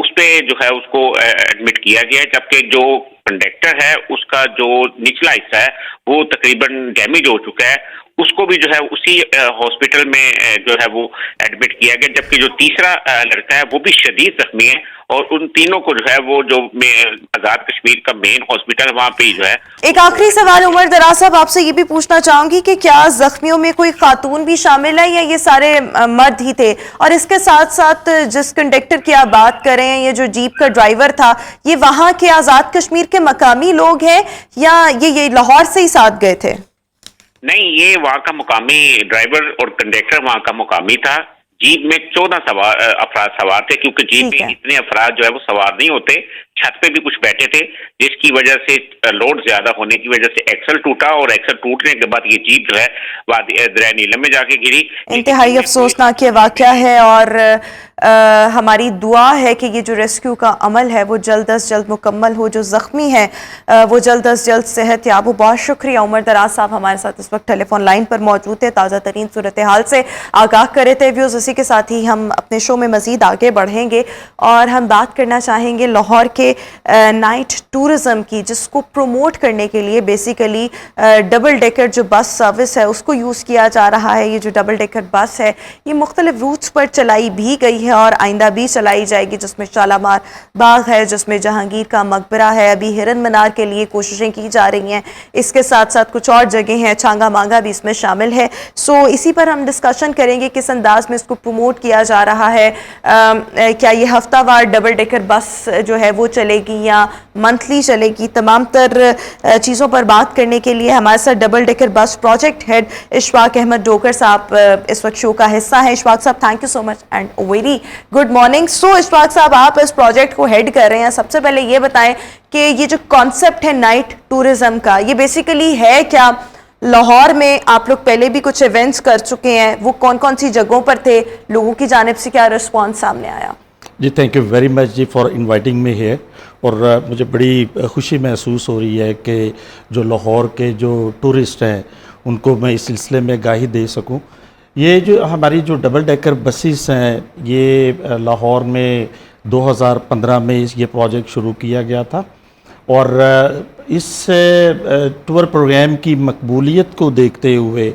اس پہ جو ہے اس کو ایڈمٹ کیا گیا ہے، جبکہ جو کنڈکٹر ہے اس کا جو نچلا حصہ ہے وہ تقریباً ڈیمیج ہو چکا ہے، اس کو بھی جو ہے اسی ہاسپٹل میں جو ہے وہ ایڈمٹ کیا گیا. جبکہ جو تیسرا لڑکا ہے وہ بھی شدید زخمی ہے اور ان تینوں کو جو ہے وہ جو آزاد کشمیر کا مین ہاسپٹل وہاں پہ جو ہے. ایک آخری سوال عمر دراز صاحب آپ سے یہ بھی پوچھنا چاہوں گی کہ کیا زخمیوں میں کوئی خاتون بھی شامل ہے یا یہ سارے مرد ہی تھے؟ اور اس کے ساتھ ساتھ جس کنڈکٹر کی آپ بات کر رہے ہیں، یہ جو جیپ کا ڈرائیور تھا، یہ وہاں کے آزاد کشمیر کے مقامی لوگ ہیں یا یہ لاہور سے ہی ساتھ گئے تھے؟ نہیں، یہ وہاں کا مقامی ڈرائیور اور کنڈکٹر وہاں کا مقامی تھا. جیپ میں 14 افراد سوار تھے، کیونکہ جیپ میں اتنے افراد جو ہے وہ سوار نہیں ہوتے، چھت پہ بھی کچھ بیٹھے تھے، جس کی وجہ سے لوڈ زیادہ ہونے کی وجہ سے ایکسل ٹوٹا اور ایکسل ٹوٹنے کے بعد یہ جیپ جو ہے دریائے نیلم میں جا کے گری. انتہائی افسوسناک یہ واقعہ ہے اور ہماری دعا ہے کہ یہ جو ریسکیو کا عمل ہے وہ جلد از جلد مکمل ہو، جو زخمی ہیں وہ جلد از جلد صحت یاب ہو. بہت شکریہ عمر دراز صاحب ہمارے ساتھ اس وقت ٹیلی فون لائن پر موجود تھے، تازہ ترین صورتحال سے آگاہ کر رہے تھے. ویوز اسی کے ساتھ ہی ہم اپنے شو میں مزید آگے بڑھیں گے اور ہم بات کرنا چاہیں گے لاہور کے نائٹ ٹورزم کی، جس کو پروموٹ کرنے کے لیے بیسیکلی ڈبل ڈیکر جو بس سروس ہے اس کو یوز کیا جا رہا ہے. یہ جو ڈبل ڈیکر بس ہے یہ مختلف روٹس پر چلائی بھی گئی ہے اور آئندہ بھی چلائی جائے گی، جس میں شالامار باغ ہے، جس میں جہانگیر کا مقبرہ ہے. ابھی ہرن منار کے لیے کوششیں کی جا رہی ہیں، اس کے ساتھ ساتھ کچھ اور جگہیں ہیں، چھانگا مانگا بھی اس میں شامل ہے. سو اسی پر ہم ڈسکشن کریں گے کس انداز میں اس کو پروموٹ کیا جا رہا ہے. کیا یہ ہفتہ وار ڈبل ڈیکر بس جو ہے وہ چلے گی یا منتھلی چلے گی؟ تمام تر چیزوں پر بات کرنے کے لیے ہمارے ساتھ double decker bus project head Ashfaq Ahmed Dogar صاحب اس وقت شو کا حصہ ہیں. اشفاق صاحب thank you so much and very good morning. So Ashfaq صاحب آپ اس پروجیکٹ کو ہیڈ کر رہے ہیں، سب سے پہلے یہ بتائیں کہ یہ جو کانسیپٹ ہے نائٹ ٹورزم کا یہ بیسیکلی ہے کیا؟ لاہور میں آپ لوگ پہلے بھی کچھ ایونٹس کر چکے ہیں، وہ کون کون سی جگہوں پر تھے؟ لوگوں کی جانب سے کیا رسپانس سامنے آیا؟ جی تھینک یو ویری مچ جی فار انوائٹنگ می ہیئر. اور مجھے بڑی خوشی محسوس ہو رہی ہے کہ جو لاہور کے جو ٹورسٹ ہیں ان کو میں اس سلسلے میں آگاہی دے سکوں. یہ جو ہماری جو ڈبل ڈیکر بسیز ہیں یہ لاہور میں 2015 میں یہ پروجیکٹ شروع کیا گیا تھا اور اس ٹور پروگرام کی مقبولیت کو دیکھتے ہوئے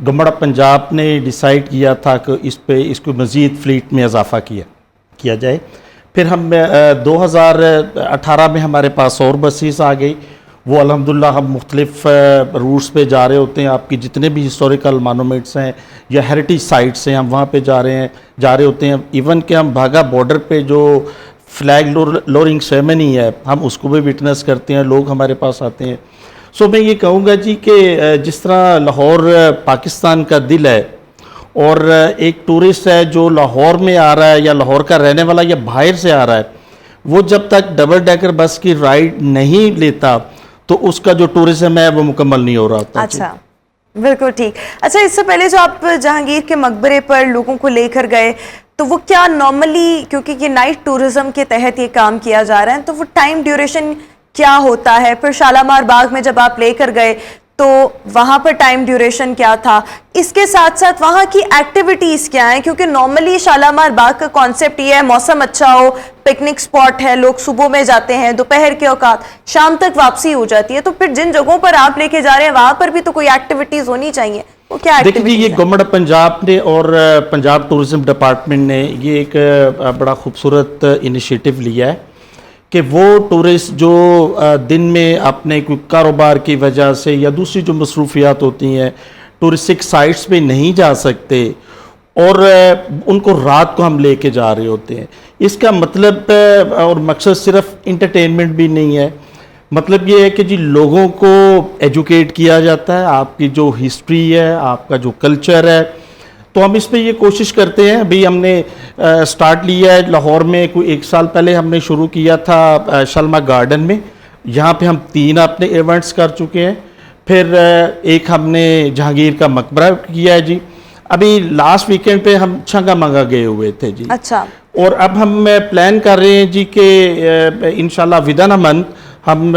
گورنمنٹ آف پنجاب نے ڈیسائیڈ کیا تھا کہ اس کو مزید فلیٹ میں اضافہ کیا جائے. پھر ہم 2018 میں ہمارے پاس اور بسیز آ گئی. وہ الحمدللہ ہم مختلف روٹس پہ جا رہے ہوتے ہیں. آپ کی جتنے بھی ہسٹوریکل مانومنٹس ہیں یا ہیریٹیج سائٹس ہیں ہم وہاں پہ جا رہے ہوتے ہیں. ایون کہ ہم بھاگا بارڈر پہ جو فلیگ لورنگ سیرمنی ہے ہم اس کو بھی وٹنس کرتے ہیں، لوگ ہمارے پاس آتے ہیں. سو میں یہ کہوں گا جی کہ جس طرح لاہور پاکستان کا دل ہے اور ایک ٹورسٹ ہے جو لاہور میں آ رہا ہے یا لاہور کا رہنے والا یا باہر سے آ رہا ہے، وہ جب تک ڈبل ڈیکر بس کی رائڈ نہیں لیتا تو اس کا جو ٹورزم ہے وہ مکمل نہیں ہو رہا ہوتا. اچھا بالکل ٹھیک. اچھا اس سے پہلے جو آپ جہانگیر کے مقبرے پر لوگوں کو لے کر گئے تو وہ کیا نارملی، کیونکہ یہ نائٹ ٹورزم کے تحت یہ کام کیا جا رہا ہے، تو وہ ٹائم ڈیوریشن کیا ہوتا ہے؟ پھر شالامار باغ میں جب آپ لے کر گئے تو وہاں پر ٹائم ڈیوریشن کیا تھا؟ اس کے ساتھ ساتھ وہاں کی ایکٹیویٹیز کیا ہیں؟ کیونکہ نارملی شالامار باغ کا کانسیپٹ یہ ہے موسم اچھا ہو، پکنک سپاٹ ہے، لوگ صبح میں جاتے ہیں، دوپہر کے اوقات، شام تک واپسی ہو جاتی ہے. تو پھر جن جگہوں پر آپ لے کے جا رہے ہیں وہاں پر بھی تو کوئی ایکٹیویٹیز ہونی چاہیے. وہ کیا دیکھیں جی، ایکٹیویٹیز یہ گورنمنٹ آف پنجاب نے اور پنجاب ٹورزم ڈپارٹمنٹ نے یہ ایک بڑا خوبصورت انیشیٹو لیا ہے کہ وہ ٹورسٹ جو دن میں اپنے کوئی کاروبار کی وجہ سے یا دوسری جو مصروفیات ہوتی ہیں ٹورسٹک سائٹس پہ نہیں جا سکتے، اور ان کو رات کو ہم لے کے جا رہے ہوتے ہیں. اس کا مطلب اور مقصد صرف انٹرٹینمنٹ بھی نہیں ہے، مطلب یہ ہے کہ جی لوگوں کو ایجوکیٹ کیا جاتا ہے، آپ کی جو ہسٹری ہے، آپ کا جو کلچر ہے. تو ہم اس پہ یہ کوشش کرتے ہیں. ابھی ہم نے سٹارٹ لیا ہے لاہور میں، کوئی 1 سال پہلے ہم نے شروع کیا تھا شلما گارڈن میں. یہاں پہ ہم 3 اپنے ایونٹس کر چکے ہیں. پھر ایک ہم نے جہانگیر کا مقبرہ کیا ہے جی. ابھی لاسٹ ویکینڈ پہ ہم چھنگا منگا گئے ہوئے تھے جی. اچھا. اور اب ہم پلان کر رہے ہیں جی کہ انشاءاللہ ودن منتھ ہم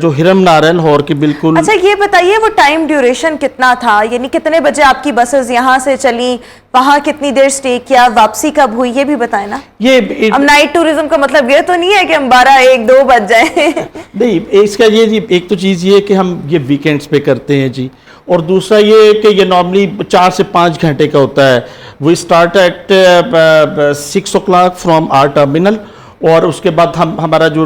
جو ہرم نار ہے لاہور کی بالکل. اچھا یہ بتائیے وہ ٹائم ڈیوریشن کتنا تھا؟ یعنی کتنے بجے آپ کی بسز یہاں سے چلیں، وہاں کتنی دیر سٹے کیا، واپسی کب ہوئی، یہ بھی بتائیں نا. یہ اب نائٹ ٹورزم کا مطلب یہ تو نہیں ہے کہ ہم 12 1 2 بج جائیں. نہیں، اس کا یہ جی ایک تو چیز یہ ہے کہ ہم یہ ویکینڈز پہ کرتے ہیں جی، اور دوسرا یہ کہ یہ نارملی 4 سے 5 گھنٹے کا ہوتا ہے. We start at 6 o'clock from our terminal, اور اس کے بعد ہمارا جو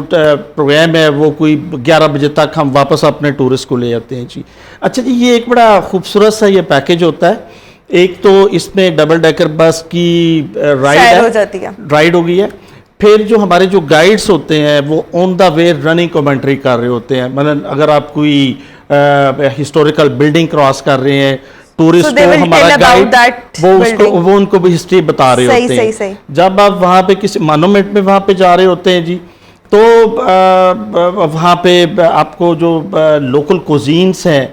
پروگرام ہے وہ کوئی 11 بجے تک ہم واپس اپنے ٹورسٹ کو لے جاتے ہیں جی. اچھا جی، یہ ایک بڑا خوبصورت سا یہ پیکیج ہوتا ہے. ایک تو اس میں ڈبل ڈیکر بس کی رائڈ ہو گئی ہے. پھر جو ہمارے جو گائیڈز ہوتے ہیں وہ آن دا وے رننگ کمنٹری کر رہے ہوتے ہیں. مثلاً اگر آپ کوئی ہسٹوریکل بلڈنگ کراس کر رہے ہیں، ٹورسٹ کو ہمارا گائیڈ وہ ان کو بھی ہسٹری بتا رہے ہوتے ہیں. جب آپ وہاں پہ کسی مانومنٹ میں وہاں پہ جا رہے ہوتے ہیں جی، تو وہاں پہ آپ کو جو لوکل کوزینس ہیں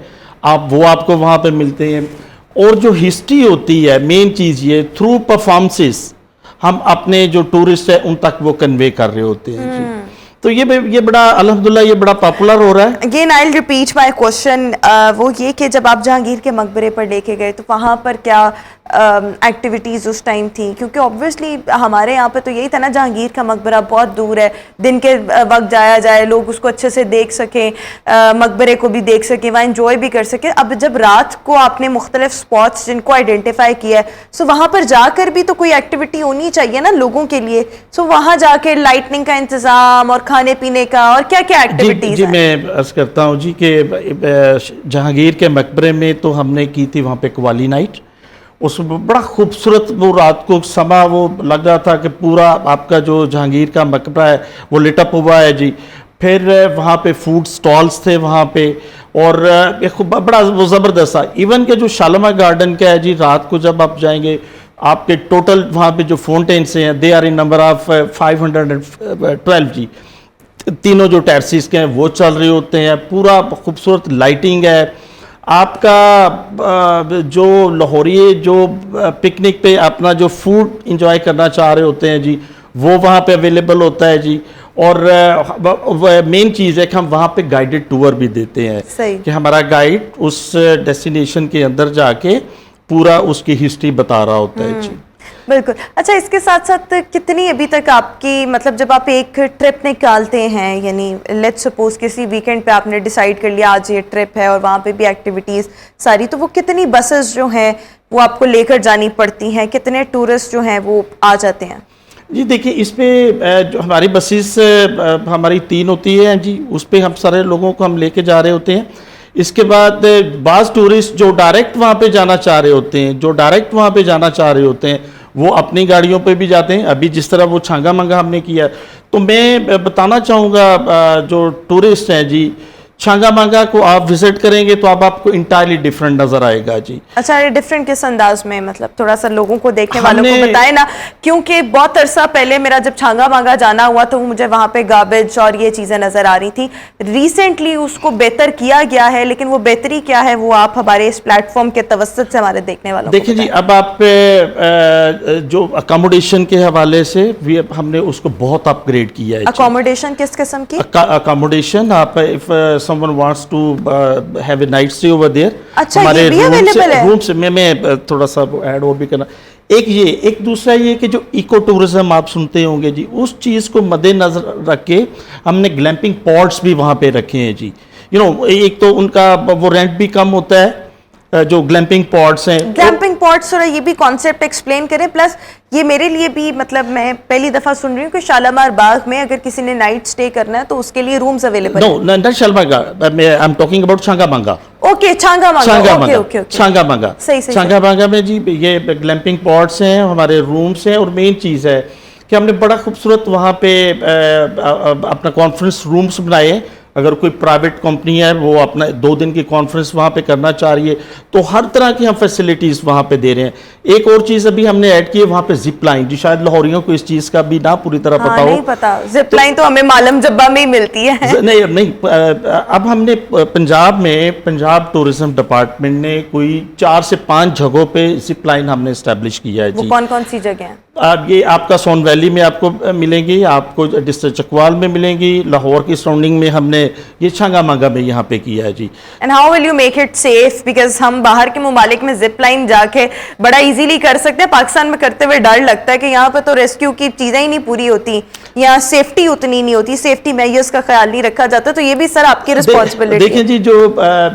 وہ آپ کو وہاں پہ ملتے ہیں. اور جو ہسٹری ہوتی ہے، مین چیز یہ تھرو پرفارمنسز ہم اپنے جو ٹورسٹ ہیں ان تک وہ کنوے کر رہے ہوتے ہیں جی. تو یہ بڑا الحمدللہ یہ بڑا پاپولر ہو رہا ہے. Again I will repeat my question, وہ یہ کہ جب آپ جہانگیر کے مقبرے پر لے کے گئے تو وہاں پر کیا ایکٹیویٹیز اس ٹائم تھیں؟ کیونکہ آبویسلی ہمارے یہاں پہ تو یہی تھا نا، جہانگیر کا مقبرہ بہت دور ہے، دن کے وقت جایا جائے، لوگ اس کو اچھے سے دیکھ سکیں، مقبرے کو بھی دیکھ سکیں، وہاں انجوائے بھی کر سکیں. اب جب رات کو آپ نے مختلف اسپاٹس جن کو آئیڈینٹیفائی کیا ہے، سو وہاں پر جا کر بھی تو کوئی ایکٹیویٹی ہونی چاہیے نا لوگوں کے لیے. سو وہاں جا کے لائٹنگ کا انتظام اور کھانے پینے کا اور کیا کیا ایکٹیویٹیز جی میں عرض کرتا ہوں جی کہ جہانگیر کے مقبرے میں تو ہم نے کی تھی وہاں پہ قوالی نائٹ. اس میں بڑا خوبصورت وہ رات کو سما وہ لگ رہا تھا کہ پورا آپ کا جو جہانگیر کا مقبرہ ہے وہ لٹ اپ ہوا ہے جی. پھر وہاں پہ فوڈ سٹالز تھے وہاں پہ، اور بڑا وہ زبردست تھا. ایون کہ جو شالامار گارڈن کا ہے جی، رات کو جب آپ جائیں گے آپ کے ٹوٹل وہاں پہ جو فاؤنٹینس ہیں they are in number of 512 جی. تینوں جو ٹیرسیز کے ہیں وہ چل رہے ہوتے ہیں، پورا خوبصورت لائٹنگ ہے. آپ کا جو لاہوری جو پکنک پہ اپنا جو فوڈ انجوائے کرنا چاہ رہے ہوتے ہیں جی، وہ وہاں پہ اویلیبل ہوتا ہے جی. اور مین چیز ہے کہ ہم وہاں پہ گائیڈڈ ٹور بھی دیتے ہیں کہ ہمارا گائیڈ اس ڈیسٹینیشن کے اندر جا کے پورا اس کی ہسٹری بتا رہا ہوتا ہے جی. بالکل. اچھا اس کے ساتھ ساتھ کتنی ابھی تک آپ کی مطلب جب آپ ایک ٹرپ نکالتے ہیں، یعنی لیٹس سپوز کسی ویکینڈ پہ آپ نے ڈیسائیڈ کر لیا آج یہ ٹرپ ہے اور وہاں پہ بھی ایکٹیویٹیز ساری، تو وہ کتنی بسز جو ہیں وہ آپ کو لے کر جانی پڑتی ہیں؟ کتنے ٹورسٹ جو ہیں وہ آ جاتے ہیں؟ جی دیکھیں، اس پہ جو ہماری بسیز ہماری 3 ہوتی ہیں جی، اس پہ ہم سارے لوگوں کو ہم لے کے جا رہے ہوتے ہیں. اس کے بعد بعض ٹورسٹ جو ڈائریکٹ وہاں پہ جانا چاہ رہے ہوتے ہیں وہ اپنی گاڑیوں پہ بھی جاتے ہیں. ابھی جس طرح وہ چھانگا منگا ہم نے کیا، تو میں بتانا چاہوں گا جو ٹورسٹ ہیں جی چھانگا مانگا کو آپ وزٹ کریں گے تو اب آپ کو انٹائرلی ڈفرینٹ نظر آئے گا جی. اچھا یہ ڈفرینٹ کس انداز میں, مطلب تھوڑا سا لوگوں کو دیکھنے والوں کو ہم نے بتائے نا, کیونکہ بہت عرصہ پہلے میرا جب چھانگا مانگا جانا ہوا تو مجھے وہاں پہ گاربیج اور یہ چیزیں نظر آ رہی تھی. ریسنٹلی اس کو بہتر کیا گیا ہے, لیکن وہ بہتری کیا ہے وہ آپ ہمارے اس پلیٹ فارم کے توسط سے ہمارے دیکھنے والوں کو دیکھیں جی. اب آپ جو اکاموڈیشن کے حوالے سے ہم نے اس کو بہت اپ گریڈ کیا ہے. اکاموڈیشن کس قسم کی؟ اکاموڈیشن آپ if someone wants to have a night stay over there, اچھا یہ بھی اویلیبل ہے. روم سے میں تھوڑا سا ایڈ اور بھی کرنا, ایک دوسرا یہ کہ جو ایکو ٹورزم آپ سنتے ہوں گے جی, اس چیز کو مد نظر رکھ کے ہم نے گلیمپنگ پاڈس بھی وہاں پہ رکھے ہیں جی. ایک تو ان کا وہ رینٹ بھی کم ہوتا ہے جو گلیمپنگ پاڈس ہیں. گلیمپنگ پاڈس تھوڑا یہ بھی کانسیپٹ ایکسپلین کریں, پلس یہ میرے لیے بھی مطلب میں پہلی دفعہ سن رہی ہوں کہ شالامار باغ میں اگر کسی نے نائٹ سٹے کرنا ہے تو اس کے لیے رومز اویلیبل ہیں. نو not Shalimar Bagh, I am talking about Changa مانگا. اوکے چھانگا مانگا. چھانگا مانگا چھانگا مانگا میں جی یہ گلیمپنگ پاڈس ہیں, ہمارے رومس ہیں, اور مین چیز ہے کہ ہم نے بڑا خوبصورت وہاں پہ اپنا کانفرنس رومس بنائے ہیں. اگر کوئی پرائیویٹ کمپنی ہے وہ اپنا 2 دن کی کانفرنس وہاں پہ کرنا چاہ رہی ہے تو ہر طرح کی ہم فیسلٹیز وہاں پہ دے رہے ہیں. ایک اور چیز ابھی ہم نے ایڈ کی ہے وہاں پہ زپ لائن, جو شاید لاہوریوں کو اس چیز کا بھی نہ پوری طرح پتا ہو. نہیں پتا, زپ لائن تو ہمیں معلم جبہ میں ہی ملتی ہے. نہیں, اب ہم نے پنجاب ٹورزم ڈپارٹمنٹ نے کوئی 4 سے 5 جگہوں پہ زپ لائن ہم نے اسٹیبلش کیا ہے. وہ کون سی جگہ ہیں؟ یہ آپ کا سون ویلی میں آپ کو ملیں گی, آپ کو ڈسٹرکٹ چکوال میں ملیں گی, لاہور کی سراؤنڈنگ میں ہم نے یہ چھانگا مانگا میں یہاں پہ کیا ہے جی. And how will you make it safe, because ہم باہر کے ممالک میں زپ لائن جا کے بڑا ایزیلی کر سکتے ہیں, پاکستان میں کرتے ہوئے ڈر لگتا ہے کہ یہاں پہ تو ریسکیو کی چیزیں ہی نہیں پوری ہوتی, یہاں سیفٹی اتنی نہیں ہوتی, سیفٹی میجرز کا خیال نہیں رکھا جاتا. تو یہ بھی سر آپ کی رسپانسبلٹی. دیکھیں جی جو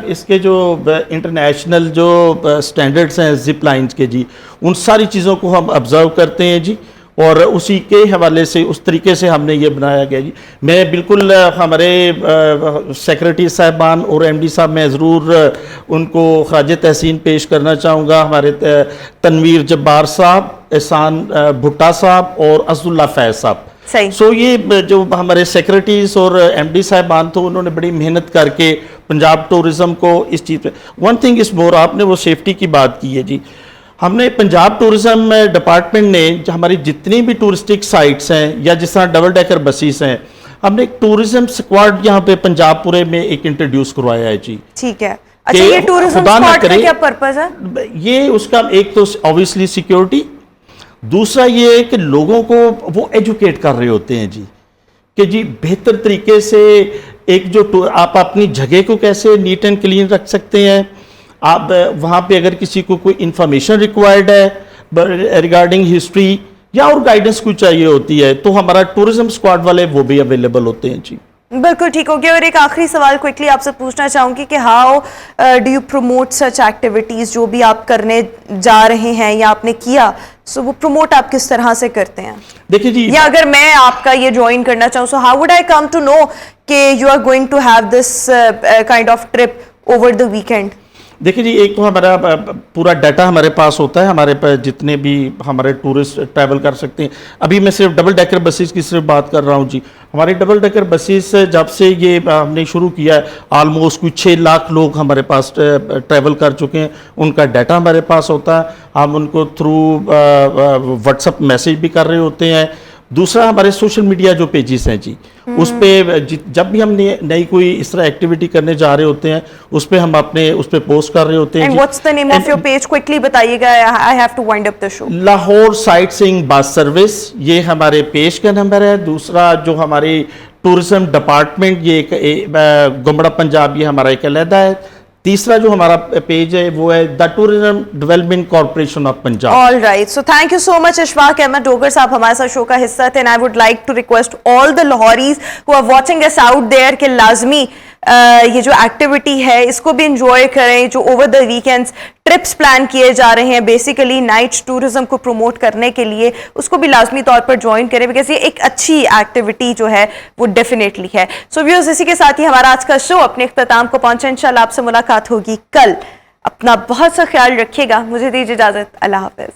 اس کے جو انٹرنیشنل جو سٹینڈرڈز ہیں زپ لائنز کے جی, ان ساری چیزوں کو ہم آبزرو کرتے ہیں جی, اور اسی کے حوالے سے اس طریقے سے ہم نے یہ بنایا گیا جی. میں بالکل ہمارے سیکرٹری صاحبان اور ایم ڈی صاحب میں ضرور ان کو خراج تحسین پیش کرنا چاہوں گا. ہمارے تنویر جبار صاحب, احسان بھٹا صاحب اور اسد اللہ فیض صاحب. سو یہ جو ہمارے سیکرٹریز اور ایم ڈی صاحبان تو انہوں نے بڑی محنت کر کے پنجاب ٹورزم کو اس چیز پہ. ون تھنگ از مور, آپ نے وہ سیفٹی کی بات کی ہے جی, ہم نے پنجاب ٹورزم ڈپارٹمنٹ نے ہماری جتنی بھی ٹورسٹک سائٹس ہیں یا جس طرح ڈبل ڈیکر بسیز ہیں, ہم نے ایک ٹورزم اسکواڈ یہاں پہ پنجاب پورے میں ایک انٹروڈیوس کروایا ہے جی. ٹھیک ہے. اچھا یہ ٹورزم اسکواڈ کا کیا پرپز ہے؟ یہ اس کا ایک تو اوبویسلی سیکیورٹی, دوسرا یہ ہے کہ لوگوں کو وہ ایجوکیٹ کر رہے ہوتے ہیں جی کہ جی بہتر طریقے سے ایک جو آپ اپنی جگہ کو کیسے نیٹ اینڈ کلین رکھ سکتے ہیں. آپ وہاں پہ اگر کسی کو کوئی انفارمیشن ریکوائرڈ ہے ریگارڈنگ ہسٹری یا اور گائیڈنس کوئی چاہیے ہوتی ہے تو ہمارا ٹورزم اسکواڈ والے وہ بھی اویلیبل ہوتے ہیں جی. بالکل ٹھیک ہو گیا. اور ایک آخری سوال کوئکلی آپ سے پوچھنا چاہوں گی کہ how do you promote such activities, جو بھی آپ کرنے جا رہے ہیں یا آپ نے کیا, سو وہ پروموٹ آپ کس طرح سے کرتے ہیں؟ دیکھیں جی, یا اگر میں آپ کا یہ جوائن کرنا چاہوں, so how would I come to know کہ you are going to have this kind of trip over the weekend? دیکھیں جی, ایک تو ہمارا پورا ڈیٹا ہمارے پاس ہوتا ہے, ہمارے پاس جتنے بھی ہمارے ٹورسٹ ٹریول کر سکتے ہیں. ابھی میں صرف ڈبل ڈیکر بسیز کی صرف بات کر رہا ہوں جی. ہماری ڈبل ڈیکر بسیز جب سے یہ ہم نے شروع کیا ہے آلموسٹ کوئی 6 لاکھ لوگ ہمارے پاس ٹریول کر چکے ہیں. ان کا ڈیٹا ہمارے پاس ہوتا ہے, ہم ان کو تھرو واٹس ایپ میسیج بھی کر رہے ہوتے ہیں. دوسرا ہمارے سوشل میڈیا جو پیجز ہیں جی, اس پہ جب بھی ہم نئی کوئی اس طرح ایکٹیویٹی کرنے جا رہے ہوتے ہیں اس پہ ہم اپنے اس پہ پوسٹ کر رہے ہوتے ہیں. And what's the name of your page? Quickly بتائیے گا, I have to wind up the show. Lahore sightseeing bus service, یہ ہمارے پیج کا نمبر ہے. دوسرا جو ہماری ٹورزم ڈپارٹمنٹ یہ گمبڑا پنجاب, یہ ہمارا ایک علیحدہ ہے. تیسرا جو ہمارا پیج ہے وہ ہے the tourism development corporation of Punjab. All right, so thank you so much Ashfaq Ahmed Dogar صاحب ہمارے ساتھ شو کا حصہ تھے. And I would like to request all the Lahoris who are watching اس آؤٹ دیئر کہ لازمی یہ جو ایکٹیویٹی ہے اس کو بھی انجوائے کریں. جو over the weekends trips plan کیے جا رہے ہیں بیسیکلی نائٹ ٹورزم کو پروموٹ کرنے کے لیے, اس کو بھی لازمی طور پر جوائن کریں, بیکاز یہ ایک اچھی ایکٹیویٹی جو ہے وہ ڈیفینیٹلی ہے. سو ویورز, اسی کے ساتھ ہی ہمارا آج کا شو اپنے اختتام کو پہنچا. انشاءاللہ آپ سے ملاقات ہوگی کل. اپنا بہت سا خیال رکھیے گا. مجھے دیجیے اجازت. اللہ حافظ.